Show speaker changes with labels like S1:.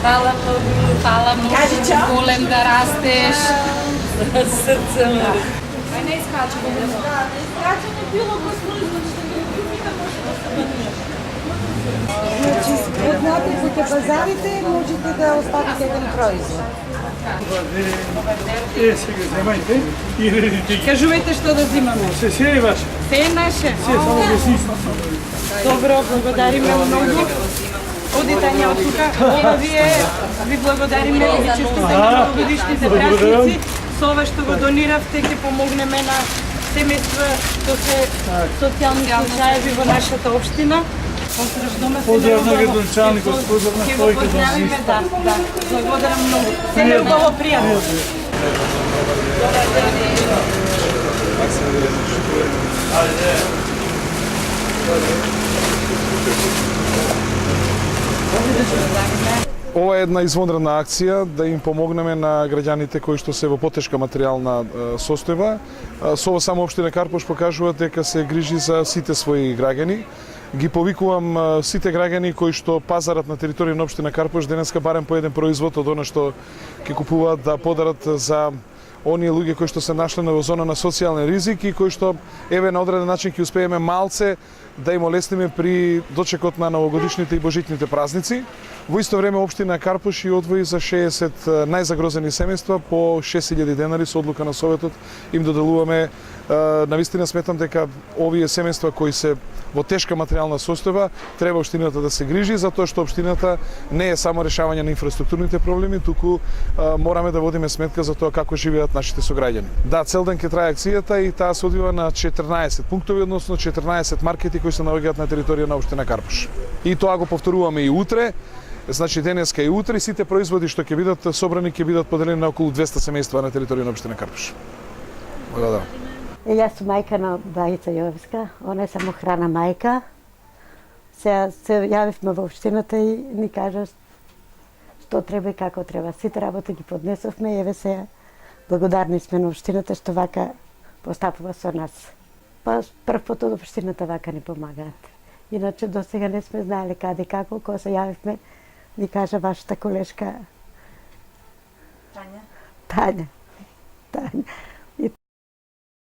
S1: Hvala mnogo, volim da rasteš. Srce mu. Aj ne iskačemo.
S2: Da, ne iskačemo bilo ko služba, što nikad može da se donije.
S3: Znači, od natrezike pazarite možete da ostavite jedan proizvod.
S4: Сега вземайте и редите ги.
S3: Кажувайте што да взимаме.
S4: Се е ваше.
S3: Се е наше.
S4: Се е само да си.
S3: Добро, благодариме многу. Оди Тања од тука. Ова ви благодариме и ви честитаме на годишните празници. Со ова што го дониравте ќе помогнеме на семејства што се социјални случаеви во нашата општина.
S4: Поздрав на градоначалникот, поздрав на своите
S3: поздравиме, да. Благодарам многу. Се убаво пријатно.
S5: Ова е една извонредна акција да им помогнеме на граѓаните кои што се во потешка материјална состојба. Со ова само општина Карпош покажува дека се грижи за сите своји граѓани. Ги повикувам сите граѓани кои што пазарат на територија на општина Карпош денеска барем по еден производ од она што ќе купуваат да подарат за оние луѓе кои што се нашле во зона на социјален ризик и кои што еве на одреден начин ќе успееме малце да им олесниме при дочекот на новогодишните и божитните празници. Во исто време општина Карпош и одвои за 60 најзагрозени семејства по 6000 денари со одлука на Советот им доделуваме. Навистина сметам дека овие семејства кои се во тешка материјална состојба треба општината да се грижи затоа што општината не е само решавање на инфраструктурните проблеми, туку мораме да водиме сметка за тоа како живеат нашите сограѓани. Да, цел ден ќе трае акцијата и таа се одвива на 14 пунктови, односно 14 маркети кои се наоѓаат на територија на општина Карпош. И тоа го повторуваме и утре. Значи денеска и утре сите производи што ќе бидат собрани ќе бидат поделени на околу 200 семејства на територија на општина Карпош. Благодарам.
S6: Јас сум мајка на Бајица Јовска, она е самохрана мајка. Се јавивме во општината и ни кажа што треба и како треба. Сите работи ги поднесовме и еве се благодарни сме на општината што вака постапува со нас. Па прв пат од општината вака ни помагаат. Иначе до сега не сме знаеле каде и како, кога се јавивме, ни кажа вашата колешка
S2: Тања.
S6: Тања.